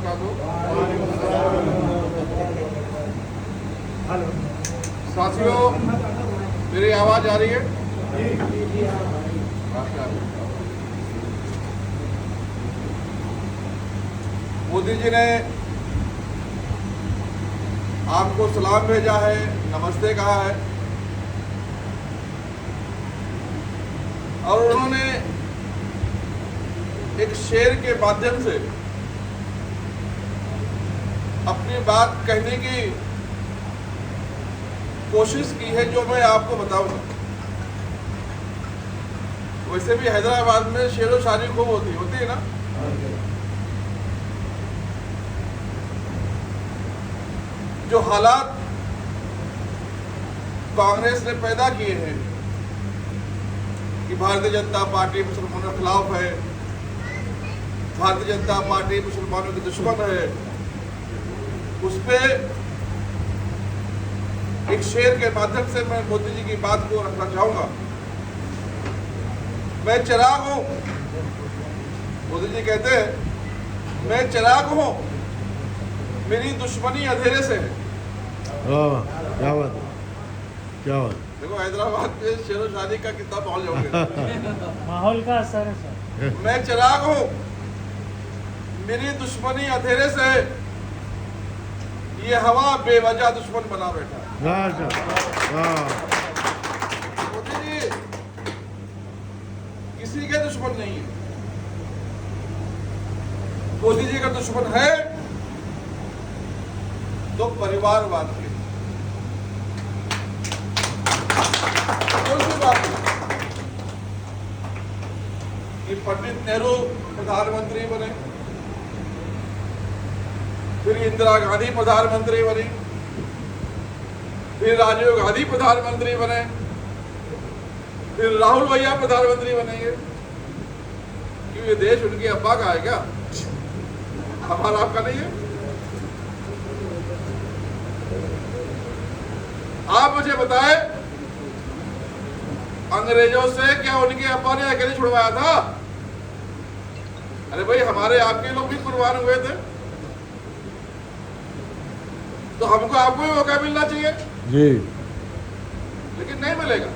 Hello साथियों, मेरी आवाज आ रही है? मोदी जी ने आपको सलाम भेजा है, नमस्ते कहा है और उन्होंने एक शेर के माध्यम से अपनी बात कहने की कोशिश की है, जो मैं आपको बताऊंगा। वैसे भी हैदराबाद में शेरो शायरी खूब होती है ना। जो हालात कांग्रेस ने पैदा किए हैं कि भारतीय जनता पार्टी मुसलमानों के खिलाफ है, भारतीय जनता पार्टी मुसलमानों की दुश्मन है, उस पे एक शेर के माध्यम से मैं मोदी जी की बात को रखना चाहूंगा। मैं चिराग हूं, मोदी जी कहते हैं मैं चिराग हूं, मेरी दुश्मनी अंधेरे से है। क्या बात, क्या बात। देखो हैदराबाद के शेरो शादी का कितना माहौल हो गया। माहौल का असर है सर। मैं चिराग हूं, मेरी दुश्मनी अंधेरे से है, ये हवा बेवजह दुश्मन बना बैठा है। मोदी जी किसी के दुश्मन नहीं है। मोदी जी का दुश्मन है तो परिवारवाद के। कौन सी बात है कि पंडित नेहरू प्रधानमंत्री बने, फिर इंदिरा गांधी प्रधानमंत्री बनी, फिर राजीव गांधी प्रधानमंत्री बने, फिर राहुल भैया प्रधानमंत्री बनेंगे। क्यों ये देश उनके अब्बा का है क्या? हमारा आपका नहीं है? आप मुझे बताएं, अंग्रेजों से क्या उनके अब्बा ने अकेले छुड़वाया था? अरे भाई, हमारे आपके लोग भी कुर्बान हुए थे, तो हमको आपको भी मौका मिलना चाहिए जी, लेकिन नहीं मिलेगा।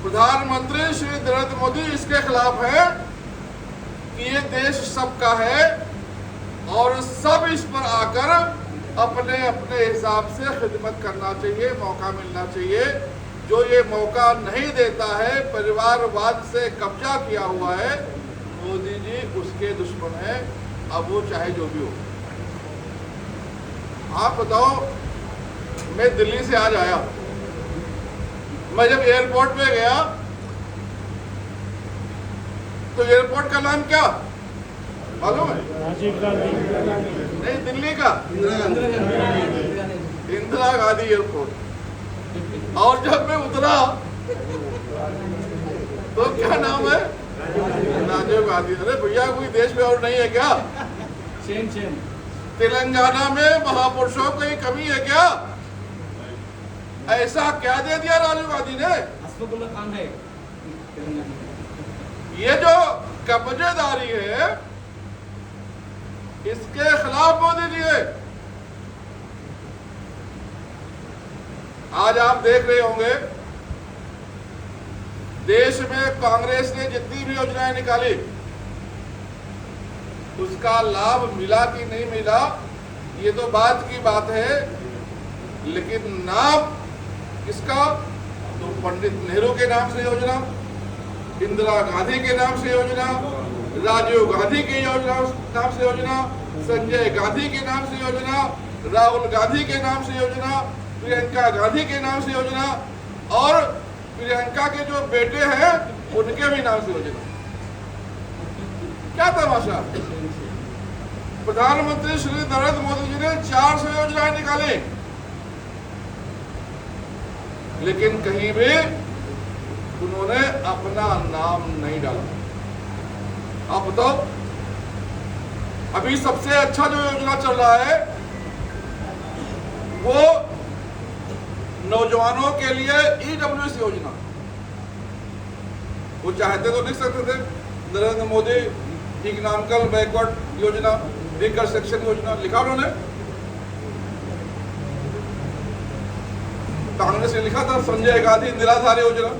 प्रधानमंत्री श्री नरेंद्र मोदी इसके खिलाफ है कि ये देश सबका है और सब इस पर आकर अपने अपने हिसाब से खिदमत करना चाहिए, मौका मिलना चाहिए। जो ये मौका नहीं देता है, परिवारवाद से कब्जा किया हुआ है, मोदी जी उसके दुश्मन है, अब वो चाहे जो भी हो। आप बताओ, मैं दिल्ली से आज आया, मैं जब एयरपोर्ट पे गया तो एयरपोर्ट का नाम क्या मालूम है? राजीव गांधी नहीं, दिल्ली का इंदिरा गांधी एयरपोर्ट। और जब मैं उतरा तो क्या नाम है? राजीव गांधी। अरे भैया, कोई देश में और नहीं है क्या? सेम तेलंगाना में महापुरुषों की कमी है क्या? ऐसा क्या दे दिया राजीव गांधी ने? ये जो कब्जेदारी है, इसके खिलाफ मोदी जी है। आज आप देख रहे होंगे, देश में कांग्रेस ने जितनी भी योजनाएं निकाली, उसका लाभ मिला कि नहीं मिला, ये तो बात की बात है। लेकिन नाम किसका? तो पंडित नेहरू के नाम से योजना, इंदिरा गांधी के नाम से योजना, राजीव गांधी के नाम से योजना, संजय गांधी के नाम से योजना, राहुल गांधी के नाम से योजना, प्रियंका गांधी के नाम से योजना, और प्रियंका के जो बेटे हैं उनके भी नाम से योजना। क्या तमाशा! प्रधानमंत्री श्री नरेंद्र मोदी जी ने 400 योजनाएं निकाली, लेकिन कहीं भी उन्होंने अपना नाम नहीं डाला। आप बताओ, अभी सबसे अच्छा जो योजना चल रहा है वो नौजवानों के लिए EWS योजना। वो चाहते तो लिख सकते थे नरेंद्र मोदी इकोनॉमिकल बैकवर्ड योजना, रिकंस्ट्रक्शन योजना लिखा उन्होंने। कांग्रेस ने लिखा था संजय गांधी निराधार योजना।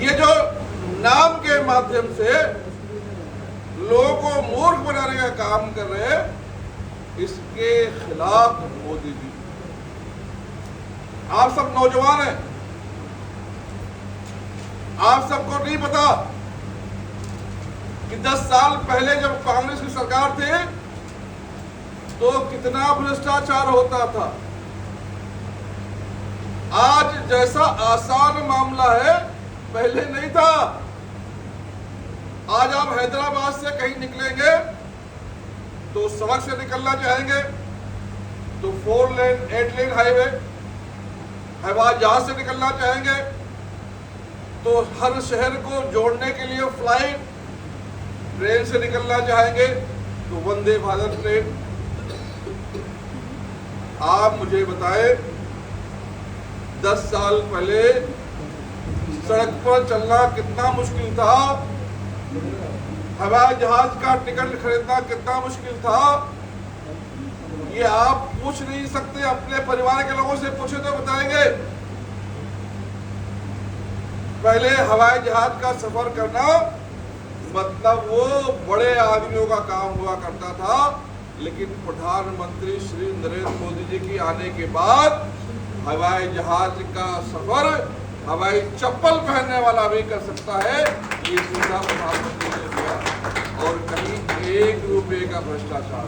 ये जो नाम के माध्यम से लोगों को मूर्ख बनाने का काम कर रहे हैं, इसके खिलाफ मोदी जी। आप सब नौजवान हैं, आप सबको नहीं पता कि 10 साल पहले जब कांग्रेस की सरकार थी तो कितना भ्रष्टाचार होता था। आज जैसा आसान मामला है पहले नहीं था। आज आप हैदराबाद से कहीं निकलेंगे तो सड़क से निकलना चाहेंगे तो 4 लेन 8 लेन हाईवे, हवाई जहाज से निकलना चाहेंगे तो हर शहर को जोड़ने के लिए फ्लाइट, ट्रेन से निकलना चाहेंगे तो वंदे भारत ट्रेन। आप मुझे बताएं, 10 साल पहले सड़क पर चलना कितना मुश्किल था, हवाई जहाज का टिकट खरीदना कितना मुश्किल था। ये आप पूछ नहीं सकते, अपने परिवार के लोगों से पूछे तो बताएंगे। पहले हवाई जहाज का सफर करना मतलब वो बड़े आदमियों का काम हुआ करता था, लेकिन प्रधानमंत्री श्री नरेंद्र मोदी जी की आने के बाद हवाई जहाज का सफर हवाई चप्पल पहनने वाला भी कर सकता है। ये सुविधा प्रधानमंत्री ने दिया और कहीं 1 रुपए का भ्रष्टाचार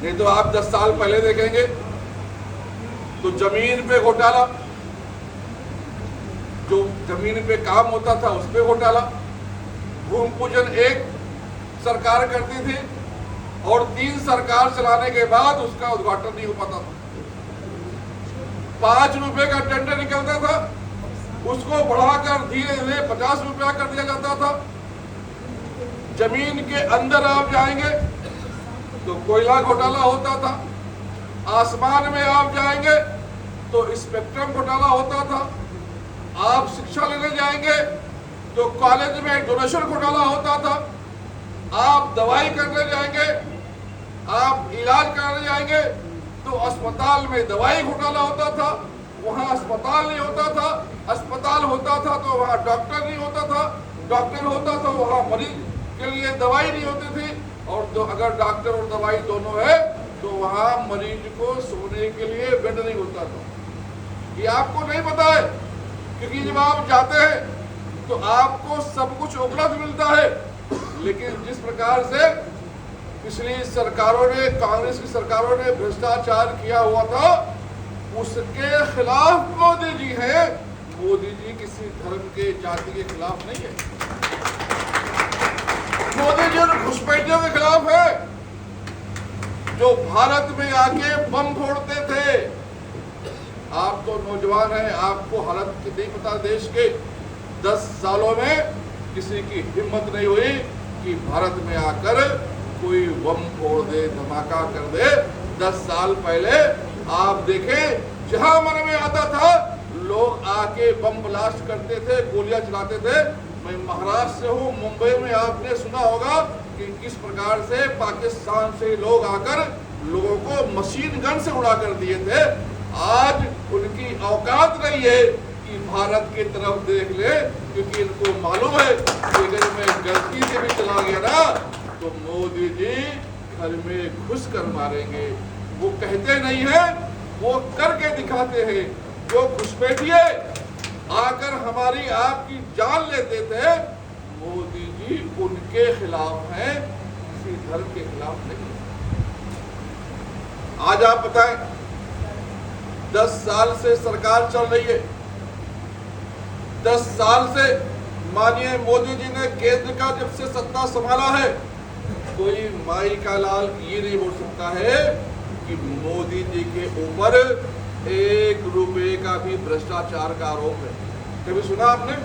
नहीं। तो आप 10 साल पहले देखेंगे तो जमीन पे घोटाला, जो जमीन पे काम होता था उस पे घोटाला। भूमि पूजन एक सरकार करती थी और 3 सरकार चलाने के बाद उसका उद्घाटन नहीं हो पाता था। 5 रुपए का टेंडर निकलता था, उसको बढ़ाकर धीरे धीरे 50 रुपया कर दिया जाता था। जमीन के अंदर आप जाएंगे तो कोयला घोटाला होता था, आसमान में आप जाएंगे तो स्पेक्ट्रम घोटाला होता था, आप शिक्षा लेने जाएंगे तो कॉलेज में डोनेशन घोटाला होता था, आप दवाई करने जाएंगे, आप इलाज कराने जाएंगे तो अस्पताल में दवाई घोटाला होता था। वहां अस्पताल नहीं होता था, अस्पताल होता था तो वहां डॉक्टर नहीं होता था, डॉक्टर होता था वहां मरीज के लिए दवाई नहीं होती थी, और जो अगर डॉक्टर और दवाई दोनों है तो वहां मरीज को सोने के लिए बेड नहीं होता था। ये आपको नहीं पता है, क्योंकि जब आप जाते हैं तो आपको सब कुछ उपलब्ध मिलता है, लेकिन जिस प्रकार से पिछली सरकारों ने, कांग्रेस की सरकारों ने भ्रष्टाचार किया हुआ था, उसके खिलाफ मोदी जी हैं। मोदी जी किसी धर्म के, जाति के खिलाफ नहीं है। मोदी जी उन घुसपैठियों के खिलाफ है जो भारत में आके बम फोड़ते थे। आप तो नौजवान हैं, आपको हालत नहीं पता देश के। 10 सालों में किसी की हिम्मत नहीं हुई कि भारत में आकर कोई बम फोड़ दे, धमाका कर दे। 10 साल पहले आप देखें, जहां मन में आता था लोग आके बम ब्लास्ट करते थे, गोलियां चलाते थे। मैं महाराष्ट्र से हूँ, मुंबई में आपने सुना होगा कि किस प्रकार से पाकिस्तान से लोग आकर लोगों को मशीन गन से उड़ा कर दिए थे। आज उनकी औकात नहीं है कि भारत की तरफ देख ले, क्योंकि इनको मालूम है कि अगर मैं गलती से भी चला गया ना तो मोदी जी घर में घुस कर मारेंगे। वो कहते नहीं है, वो करके दिखाते हैं। जो घुसपैठिए आकर हमारी आपकी जान लेते थे, मोदी जी उनके खिलाफ हैं, किसी धर्म के खिलाफ नहीं। आज आप बताएं, 10 साल से सरकार चल रही है, 10 साल से माननीय मोदी जी ने केंद्र का जब से सत्ता संभाला है, कोई माई का लाल ये नहीं बोल सकता है कि मोदी जी के ऊपर 1 रुपए का भी भ्रष्टाचार का आरोप है। कभी सुना आपने?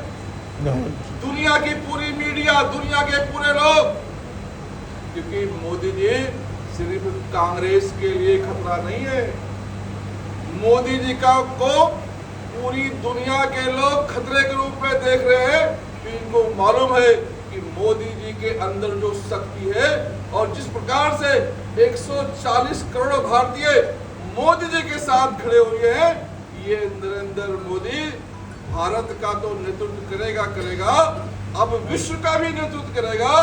दुनिया की पूरी मीडिया, दुनिया के पूरे लोग, क्योंकि मोदी जी सिर्फ कांग्रेस के लिए खतरा नहीं है। मोदी जी का को पूरी दुनिया के लोग खतरे के रूप में देख रहे हैं, कि इनको मालूम है कि मोदी जी के अंदर जो शक्ति है और जिस प्रकार से 140 करोड़ भारतीय मोदी जी के साथ खड़े हुए हैं, ये नरेंद्र मोदी भारत का तो नेतृत्व करेगा, अब विश्व का भी नेतृत्व करेगा।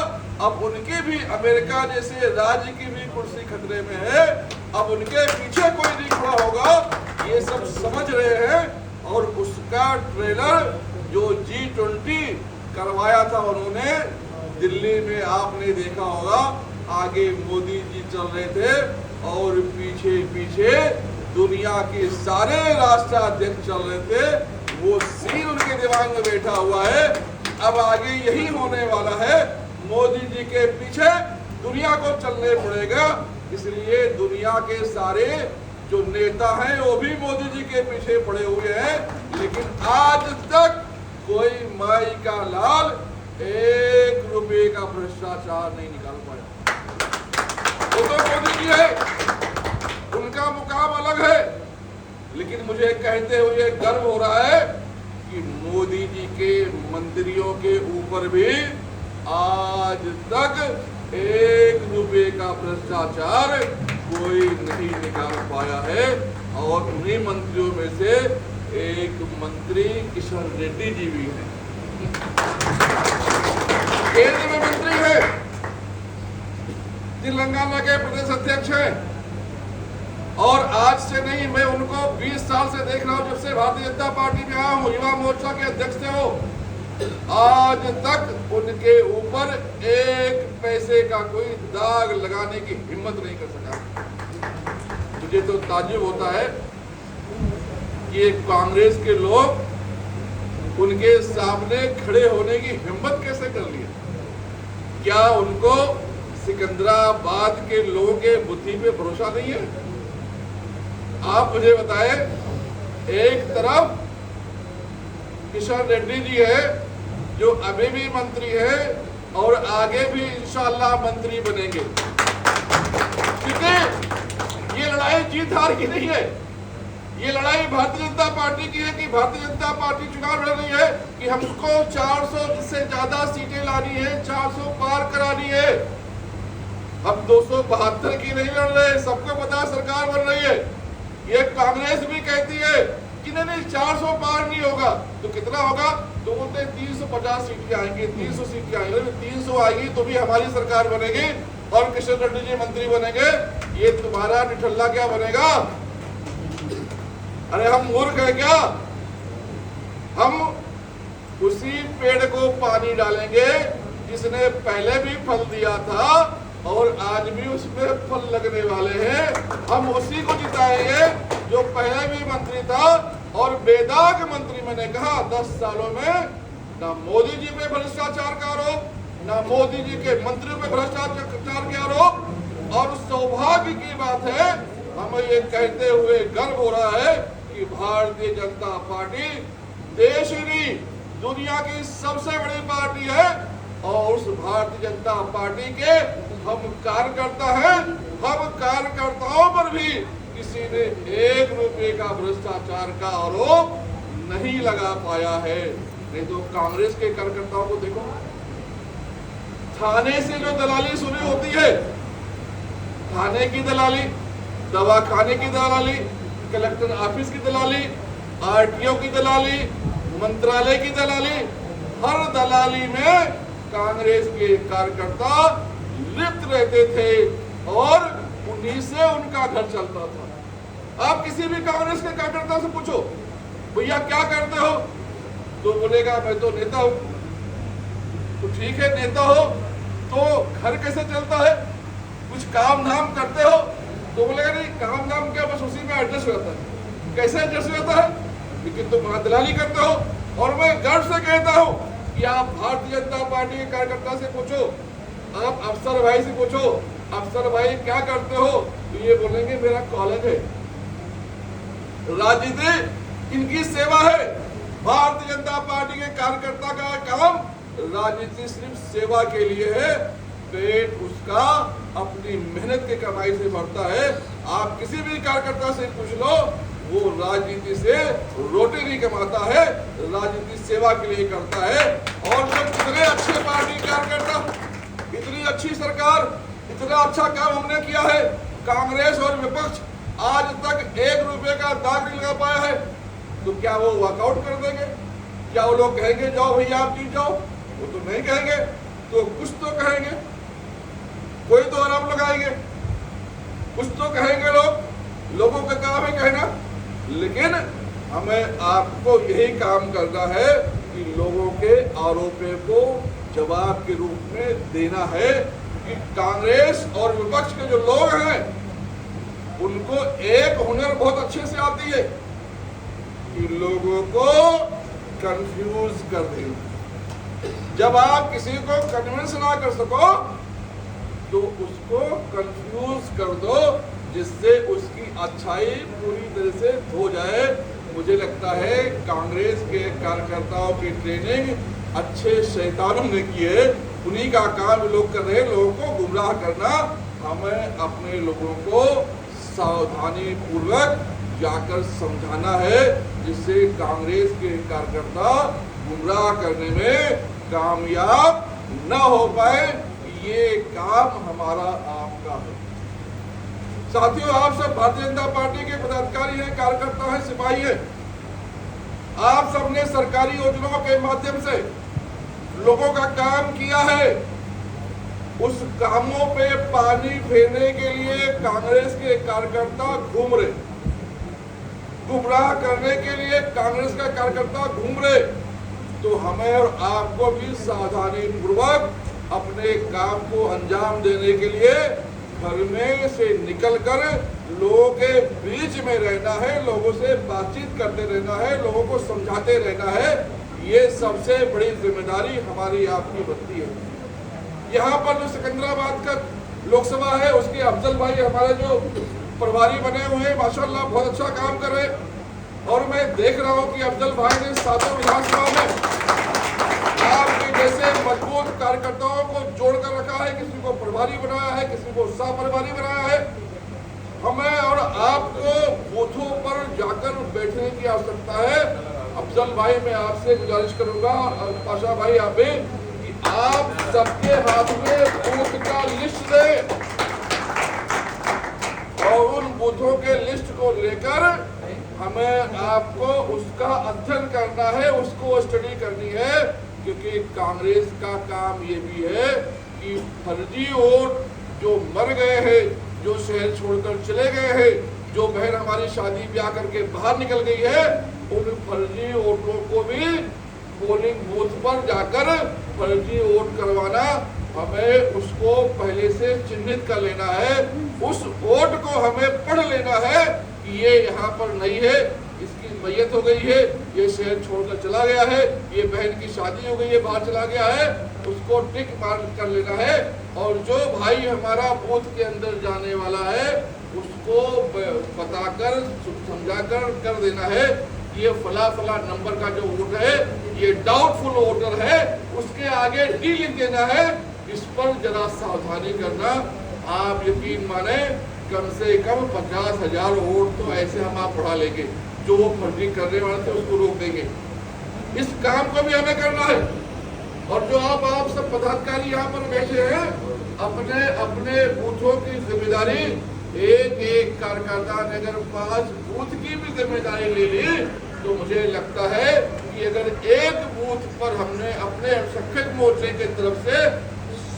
अब उनके भी अमेरिका जैसे राज्य की भी कुर्सी खतरे में है, अब उनके पीछे कोई नहीं खड़ा होगा, ये सब समझ रहे हैं। और उसका ट्रेलर जो G20 करवाया था उन्होंने दिल्ली में, आपने देखा होगा, आगे मोदी जी चल रहे थे और पीछे पीछे दुनिया के सारे राष्ट्राध्यक्ष चल रहे थे। वो सीन उनके दिमाग में बैठा हुआ है। अब आगे यही होने वाला है, मोदी जी के पीछे दुनिया को चलने पड़ेगा। इसलिए दुनिया के सारे जो नेता हैं वो भी मोदी जी के पीछे पड़े हुए हैं, लेकिन आज तक कोई माई का लाल 1 रुपए का भ्रष्टाचार नहीं निकाल पाया। वो तो मोदी जी है, उनका मुकाम अलग है, लेकिन मुझे कहते हुए गर्व हो रहा है कि मोदी जी के मंत्रियों के ऊपर भी आज तक 1 रुपए का भ्रष्टाचार कोई नहीं निकाल पाया है। और उन्हीं मंत्रियों में से एक मंत्री किशन रेड्डी जी भी हैं, केंद्र में मंत्री है, तेलंगाना के प्रदेश अध्यक्ष हैं। और आज से नहीं, मैं उनको 20 साल से देख रहा हूं, जब से भारतीय जनता पार्टी में आया हूं, युवा मोर्चा के अध्यक्ष थे वो। आज तक उनके ऊपर 1 पैसे का कोई दाग लगाने की हिम्मत नहीं कर सका। मुझे तो ताज्जुब होता है कि कांग्रेस के लोग उनके सामने खड़े होने की हिम्मत कैसे कर लिए। क्या उनको सिकंदराबाद के लोगों के बुद्धि पे भरोसा नहीं है? आप मुझे बताएं, एक तरफ किशन रेड्डी जी है जो अभी भी मंत्री है और आगे भी इंशाअल्लाह मंत्री बनेंगे, क्योंकि ये लड़ाई जीत हार की नहीं है। ये लड़ाई भारतीय जनता पार्टी की है कि भारतीय जनता पार्टी चुनाव लड़ रही है कि हमको 400 से ज्यादा सीटें लानी है, 400 पार करानी है। हम 272 की नहीं लड़ रहे, सबको पता सरकार बन रही है। ये कांग्रेस भी कहती है कि नहीं 400 पार नहीं होगा, तो कितना होगा? तो बोलते 350 सीटें आएंगी, 300 सीटें आएंगी, 300 आएगी तो भी हमारी सरकार बनेगी और किशन रेड्डी जी मंत्री बनेंगे। ये तुम्हारा निठल्ला क्या बनेगा? अरे हम मूर्ख है क्या? हम उसी पेड़ को पानी डालेंगे जिसने पहले भी फल दिया था और आज भी उसमें फल लगने वाले हैं। हम उसी को जिताएंगे जो पहले भी मंत्री था और बेदाग मंत्री। मैंने कहा 10 सालों में ना मोदी जी पे भ्रष्टाचार का आरोप, ना मोदी जी के मंत्रियों पे भ्रष्टाचार के आरोप। और सौभाग्य की बात है, हमें ये कहते हुए गर्व हो रहा है कि भारतीय जनता पार्टी देश की दुनिया की सबसे बड़ी पार्टी है और उस भारतीय जनता पार्टी के हम कार्यकर्ता हैं। हम कार्यकर्ताओं पर भी किसी ने 1 रुपए का भ्रष्टाचार का आरोप नहीं लगा पाया है। नहीं तो कांग्रेस के कार्यकर्ताओं को देखो, थाने से जो दलाली शुरू होती है, थाने की दलाली, दवाखाने की दलाली, कलेक्टर ऑफिस की दलाली, आरटीओ की दलाली, मंत्रालय की दलाली, हर दलाली में कांग्रेस के कार्यकर्ता लिप्त रहते थे और उन्हीं से उनका घर चलता था। आप किसी भी कांग्रेस के कार्यकर्ता से पूछो, भैया क्या करते हो, तो बोलेगा मैं तो नेता हूं। तो ठीक है, नेता हो तो घर कैसे चलता है? कुछ काम धाम करते हो? तो बोलेगा नहीं, काम धाम क्या, बस उसी में एडजस्ट रहता है। कैसे एडजस्ट रहता है? लेकिन तुम वहां दलाली करते हो। और मैं गर्व से कहता हूं कि आप भारतीय जनता पार्टी के कार्यकर्ता से पूछो, आप अफसर भाई से पूछो, अफसर भाई क्या करते हो, तो ये बोलेंगे मेरा कॉलेज है। राजनीति इनकी सेवा है। भारतीय जनता पार्टी के कार्यकर्ता का काम राजनीति सिर्फ सेवा के लिए है। पेट उसका अपनी मेहनत की कमाई से भरता है। आप किसी भी कार्यकर्ता से पूछ लो, वो राजनीति से रोटी नहीं कमाता है, राजनीति सेवा के लिए करता है। और जब इतने अच्छे पार्टी कार्यकर्ता, इतनी अच्छी सरकार, इतना अच्छा काम हमने किया है, कांग्रेस और विपक्ष आज तक 1 रुपए का दाग नहीं लगा पाया है, तो क्या वो वॉकआउट कर देंगे? क्या वो लोग कहेंगे जाओ भैया आप जीत जाओ? वो तो नहीं कहेंगे। तो कुछ तो कहेंगे, कोई तो आराम लगाएंगे, कुछ तो कहेंगे लोगों का काम है कहना। लेकिन हमें आपको यही काम करना है कि लोगों के आरोपों को जवाब के रूप में देना है कि कांग्रेस और विपक्ष के जो लोग हैं उनको एक हुनर बहुत अच्छे से आती है कि लोगों को कंफ्यूज कर देना। जब आप किसी को कन्विंस ना कर सको तो उसको कंफ्यूज कर दो, जिससे उसकी अच्छाई पूरी तरह से हो जाए। मुझे लगता है कांग्रेस के कार्यकर्ताओं की ट्रेनिंग अच्छे शैतानों ने की है, उन्हीं का काम लोग कर रहे हैं, लोगों को गुमराह करना। हमें अपने लोगों को सावधानी पूर्वक जाकर समझाना है, जिससे कांग्रेस के कार्यकर्ता गुमराह करने में कामयाब न हो पाए। ये काम हमारा आपका है। साथियों, आप सब भारतीय जनता पार्टी के पदाधिकारी हैं, कार्यकर्ता हैं, सिपाही हैं। आप सबने सरकारी योजनाओं के माध्यम से लोगों का काम किया है। उस कामों पे पानी फेरने के लिए कांग्रेस के कार्यकर्ता घूम रहे, गुमराह करने के लिए कांग्रेस का कार्यकर्ता घूम रहे। तो हमें और आपको भी सावधानी पूर्वक अपने काम को अंजाम देने के लिए घर में से निकलकर लोगों के बीच में रहना है, लोगों से बातचीत करते रहना है, लोगों को समझाते रहना है। ये सबसे बड़ी जिम्मेदारी हमारी आपकी बनती है। यहाँ पर जो सिकंदराबाद का लोकसभा है, उसके अफजल भाई हमारे जो प्रभारी बने हुए हैं, माशाल्लाह बहुत अच्छा काम कर रहे हैं। और मैं देख रहा हूँ कि अफजल भाई ने 7 विधानसभा में आपके जैसे मजबूत कार्यकर्ताओं को जोड़कर रखा है, किसी को प्रभारी बनाया है, किसी को सह प्रभारी बनाया है। हमें और आपको बूथों पर जाकर बैठने की आवश्यकता है। अफजल भाई, मैं आपसे गुजारिश करूंगा, पाशा भाई आप भी, कि आप सबके हाथ में बूथ का लिस्ट दें और उन बूथों के लिस्ट को लेकर हमें आपको उसका अध्ययन करना है, उसको स्टडी करनी है। क्योंकि कांग्रेस का काम ये भी है कि फर्जी वोट जो मर गए हैं, जो शहर छोड़कर चले गए हैं, जो बहन हमारी शादी ब्याह करके बाहर निकल गई है, उन फर्जी वोटों को भी पोलिंग बूथ पर जाकर फर्जी वोट करवाना, हमें उसको पहले से चिन्हित कर लेना है। उस वोट को हमें पढ़ लेना है कि ये यहाँ पर नहीं है, इसकी मैयत हो गई है, ये शहर छोड़कर चला गया है, ये बहन की शादी हो गई है, बाहर चला गया है, उसको टिक मार्क कर लेना है। और जो भाई हमारा बूथ के अंदर जाने वाला है उसको बताकर समझाकर कर देना है। ये फला फला नंबर का जो वोट है ये डाउटफुल वोटर है, उसके आगे डी लिख देना है। इस पर जरा सावधानी करना। आप यकीन माने कम से कम 50,000 वोट तो ऐसे हम आप बढ़ा लेंगे, जो वो फर्जी करने वाले थे उसको रोक देंगे। इस काम को भी हमें करना है। और जो आप सब पदाधिकारी यहाँ पर बैठे हैं, अपने अपने बूथों की जिम्मेदारी, एक एक कार्यकर्ता ने अगर 5 बूथ की भी जिम्मेदारी ले ली तो मुझे लगता है कि अगर एक बूथ पर हमने अपने अल्पसंख्यक मोर्चे की तरफ से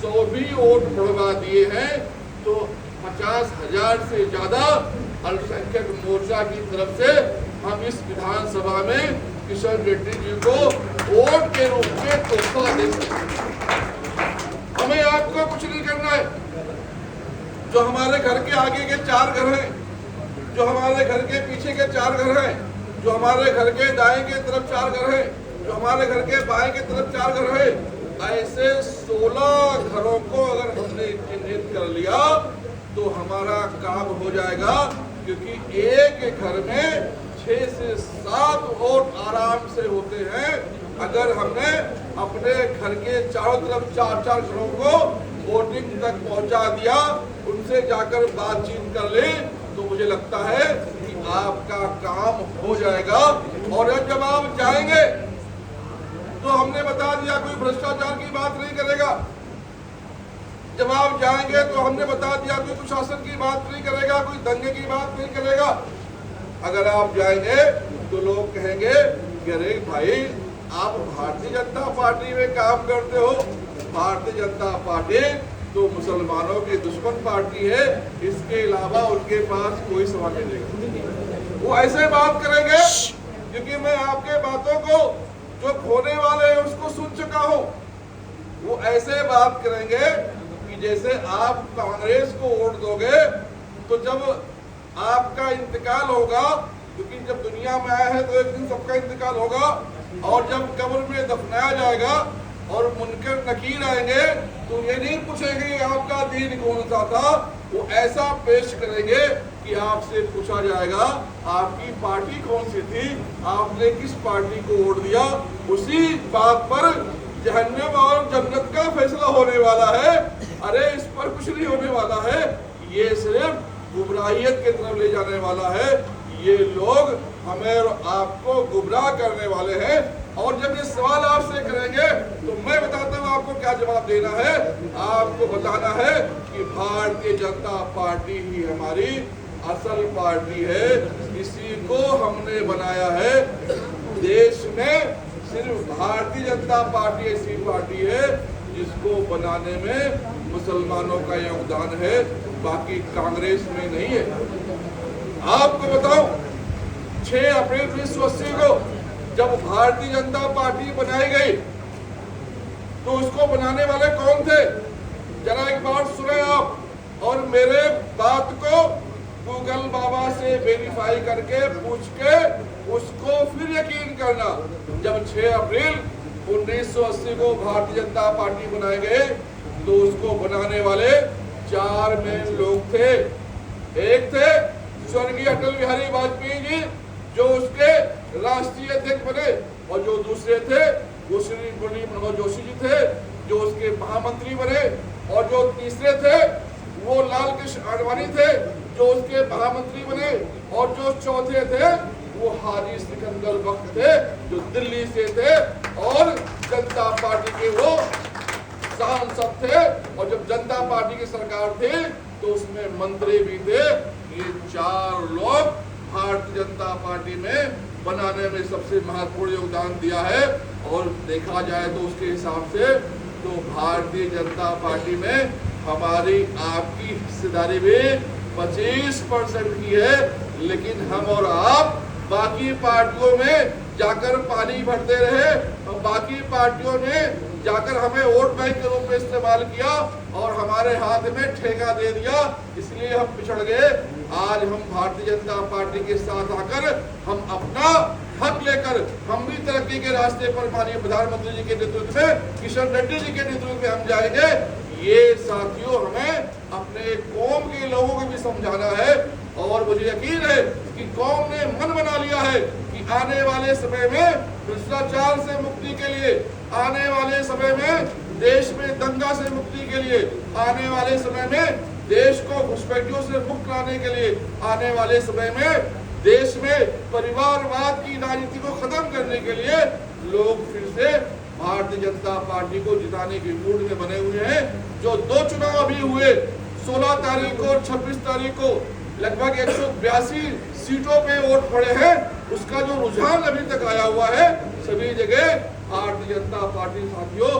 100 भी वोट बढ़वा दिए हैं तो 50,000 से ज्यादा अल्पसंख्यक मोर्चा की तरफ से हम इस विधानसभा में किशन रेड्डी जी को वोट के रूप में तोहफा दे सकते हैं। हमें आपको कुछ नहीं करना है। जो हमारे घर के आगे के 4 घर हैं, जो हमारे घर के पीछे के 4 घर हैं, जो हमारे घर के दाएं के तरफ 4 घर हैं, जो हमारे घर के बाएं के तरफ 4 घर हैं, ऐसे 16 घरों को अगर हमने चिन्हित कर लिया तो हमारा काम हो जाएगा। क्योंकि एक घर में 6 से 7 वोट आराम से होते हैं। अगर हमने अपने घर के चारों तरफ 4-4 घरों को वोटिंग तक पहुंचा दिया, उनसे जाकर बातचीत कर ले, तो मुझे लगता है कि आपका काम हो जाएगा। और जब आप जाएंगे तो हमने बता दिया कोई भ्रष्टाचार की बात नहीं करेगा। जब आप जाएंगे तो हमने बता दिया कोई कुशासन की बात नहीं करेगा, कोई दंगे की बात नहीं करेगा। अगर आप जाएंगे तो लोग कहेंगे कि अरे भाई आप भारतीय जनता पार्टी में काम करते हो। भारतीय जनता पार्टी तो मुसलमानों की दुश्मन पार्टी है, इसके अलावा उनके पास कोई सवाल नहीं रहेगा। वो ऐसे बात करेंगे क्योंकि मैं आपके बातों को जो खोने वाले हैं उसको सुन चुका हूं। वो ऐसे बात करेंगे कि जैसे आप कांग्रेस को वोट दोगे तो जब आपका इंतकाल होगा, क्योंकि जब दुनिया में आया है तो एक दिन सबका इंतकाल होगा, और जब कब्र में दफनाया जाएगा और मुनकर नकीर आएंगे तो ये नहीं पूछेंगे आपका दीन कौन सा था। वो ऐसा पेश करेंगे कि आपसे पूछा जाएगा आपकी पार्टी कौन सी थी, आपने किस पार्टी को वोट दिया। उसी बात पर जहन्नम और जन्नत का फैसला होने वाला है। अरे इस पर कुछ नहीं होने वाला है, ये सिर्फ गुमराहियत की तरफ ले जाने वाला है। ये लोग हमें और आपको गुमराह करने वाले हैं। और जब ये सवाल आपसे करेंगे तो मैं बताता हूँ आपको क्या जवाब देना है। आपको बताना है कि भारतीय जनता पार्टी ही हमारी असल पार्टी है, इसी को हमने बनाया है। देश में सिर्फ भारतीय जनता पार्टी ऐसी पार्टी है जिसको बनाने में मुसलमानों का योगदान है, बाकी कांग्रेस में नहीं है। आपको बताऊं 6 अप्रैल 1980 को जब भारतीय जनता पार्टी बनाई गई तो उसको बनाने वाले कौन थे, जरा एक बार सुने आप, और मेरे बात को गूगल बाबा से वेरीफाई करके पूछ के उसको फिर यकीन करना। जब 6 अप्रैल 1980 को भारतीय जनता पार्टी बनाए गए तो उसको बनाने वाले 4 मेन लोग थे। एक थे स्वर्गीय अटल बिहारी वाजपेयी जी, जो उसके राष्ट्रीय अध्यक्ष बने, और जो दूसरे थे वो श्री मुरली मनोहर जोशी जी थे, जो उसके महामंत्री बने, और जो तीसरे थे वो लाल कृष्ण आडवाणी थे, जो उसके महामंत्री बने, और जो चौथे थे वो हाजी सिकंदर बख्श थे, जो दिल्ली से थे और जनता पार्टी के वो सांसद थे। और जब जनता पार्टी की सरकार थी तो उसमें मंत्री भी थे। ये 4 लोग भारतीय जनता पार्टी में बनाने में सबसे महत्वपूर्ण योगदान दिया है। और देखा जाए तो उसके हिसाब से तो भारतीय जनता पार्टी में हमारी आपकी हिस्सेदारी भी 25% की है, लेकिन हम और आप बाकी पार्टियों में जाकर पानी भरते रहे, और बाकी पार्टियों ने जाकर हमें वोट बैंक के रूप में इस्तेमाल किया और हमारे हाथ में ठेका दे दिया, इसलिए हम पिछड़ गए। आज हम भारतीय जनता पार्टी के साथ आकर हम अपना हक लेकर हम भी तरक्की के रास्ते पर माननीय प्रधानमंत्री जी के नेतृत्व में, किशन रेड्डी जी के नेतृत्व में हम जाएंगे। ये साथियों हमें अपने कौम के लोगों को भी समझाना है, और मुझे यकीन है कि कौम ने मन बना लिया है कि आने वाले समय में भ्रष्टाचार से मुक्ति के लिए, आने वाले समय में देश में दंगा से मुक्ति के लिए, आने वाले समय में देश को घुसपैठियों से मुक्त कराने के लिए, आने वाले समय में देश में परिवारवाद की राजनीति को खत्म करने के लिए लोग फिर से भारतीय जनता पार्टी को जिताने की मूड में बने हुए हैं। जो 2 चुनाव अभी हुए 16 तारीख को और 26 तारीख को लगभग 182 सीटों पे वोट पड़े हैं, उसका जो रुझान अभी तक आया हुआ है, सभी जगह भारतीय जनता पार्टी साथियों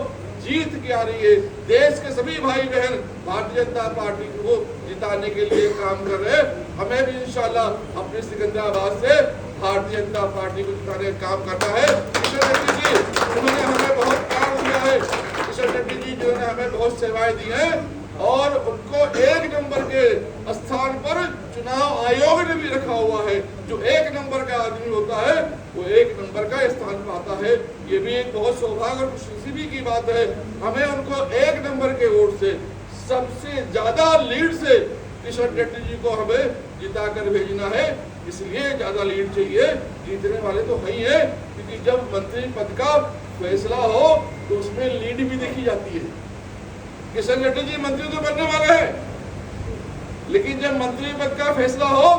जीत के आ रही है। देश के सभी भाई बहन भारतीय जनता पार्टी को जिताने के लिए काम कर रहे हैं। हमें भी इंशाल्लाह अपने सिकंदराबाद से भारतीय जनता पार्टी को जिताने का काम करना है। किशन रेड्डी जी उन्होंने हमें बहुत काम किया है, किशन रेड्डी जी जिन्होंने हमें बहुत सेवाएं दी हैं, और उनको 1 नंबर के स्थान पर चुनाव आयोग ने भी रखा हुआ है। जो 1 नंबर का आदमी होता है वो 1 नंबर का स्थान पाता है। ये भी एक बहुत सौभाग्य और खुशनसीबी की बात है। हमें उनको 1 नंबर के वोट से सबसे ज्यादा लीड से किशन रेड्डी जी को हमें जिता कर भेजना है, इसलिए ज्यादा लीड चाहिए। जीतने वाले तो है ही है, क्योंकि जब मंत्री पद का फैसला हो तो उसमें लीड भी देखी जाती है। किशन रेड्डी जी मंत्री तो बनने वाले हैं, लेकिन जब मंत्री पद का फैसला हो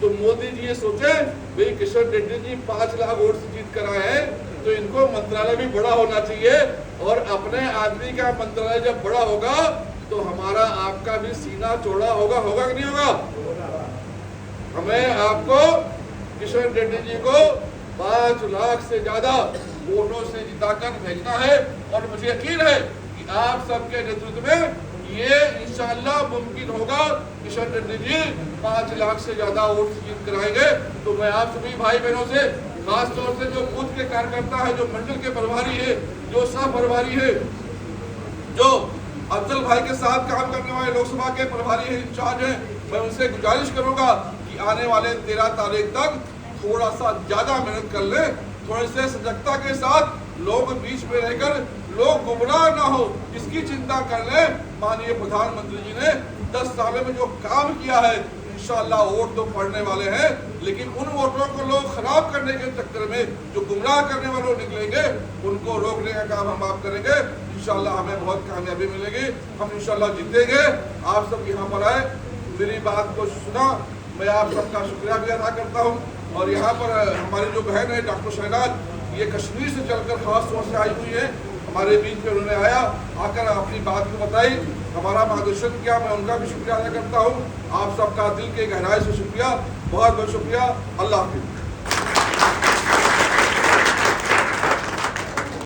तो मोदी जी ये सोचे भाई किशन रेड्डी जी 5 लाख वोट से जीत कर आए हैं, तो इनको मंत्रालय भी बड़ा होना चाहिए, और अपने आदमी का मंत्रालय जब बड़ा होगा तो हमारा आपका भी सीना चौड़ा होगा, होगा कि नहीं होगा? हमें आपको किशन रेड्डी जी को 5 लाख से ज्यादा वोटों से जिताकर भेजना है, और मुझे यकीन है कि आप सबके नेतृत्व में ये इंशाअल्लाह मुमकिन होगा। किशन रेड्डी जी 5 लाख से ज्यादा वोट जीत कराएंगे। तो मैं आप सभी भाई बहनों से, खास तौर से जो बूथ के कार्यकर्ता है, जो मंडल के प्रभारी है, जो सह प्रभारी है, जो अफजल भाई के साथ काम करने वाले लोकसभा के प्रभारी है, इंचार्ज है, मैं उनसे गुजारिश करूंगा कि आने वाले 13 तारीख तक थोड़ा सा ज्यादा मेहनत कर ले, थोड़े से सजगता के साथ लोग बीच में रहकर लोग गुमराह ना हो, इसकी चिंता कर ले। माननीय प्रधानमंत्री जी ने 10 सालों में जो काम किया है, इंशाअल्लाह वोट तो पड़ने वाले हैं, लेकिन उन वोटरों को लोग खराब करने के चक्कर में जो गुमराह करने वाले निकलेंगे, उनको रोकने का काम हम आप करेंगे। इंशाअल्लाह हमें बहुत कामयाबी मिलेगी, हम इंशाअल्लाह जीतेंगे। आप सब यहाँ पर आए, मेरी बात को सुना, मैं आप सबका शुक्रिया भी अदा करता हूँ। और यहाँ पर हमारी जो बहन है डॉक्टर शहनाज, ये कश्मीर से चलकर खास तौर से आई हुई है, हमारे बीच में उन्होंने आकर अपनी बात को बताई, हमारा मार्गदर्शन किया, मैं उनका भी शुक्रिया अदा करता हूँ। आप सबका दिल के गहराई से शुक्रिया, बहुत बहुत शुक्रिया। अल्लाह हाफिज़।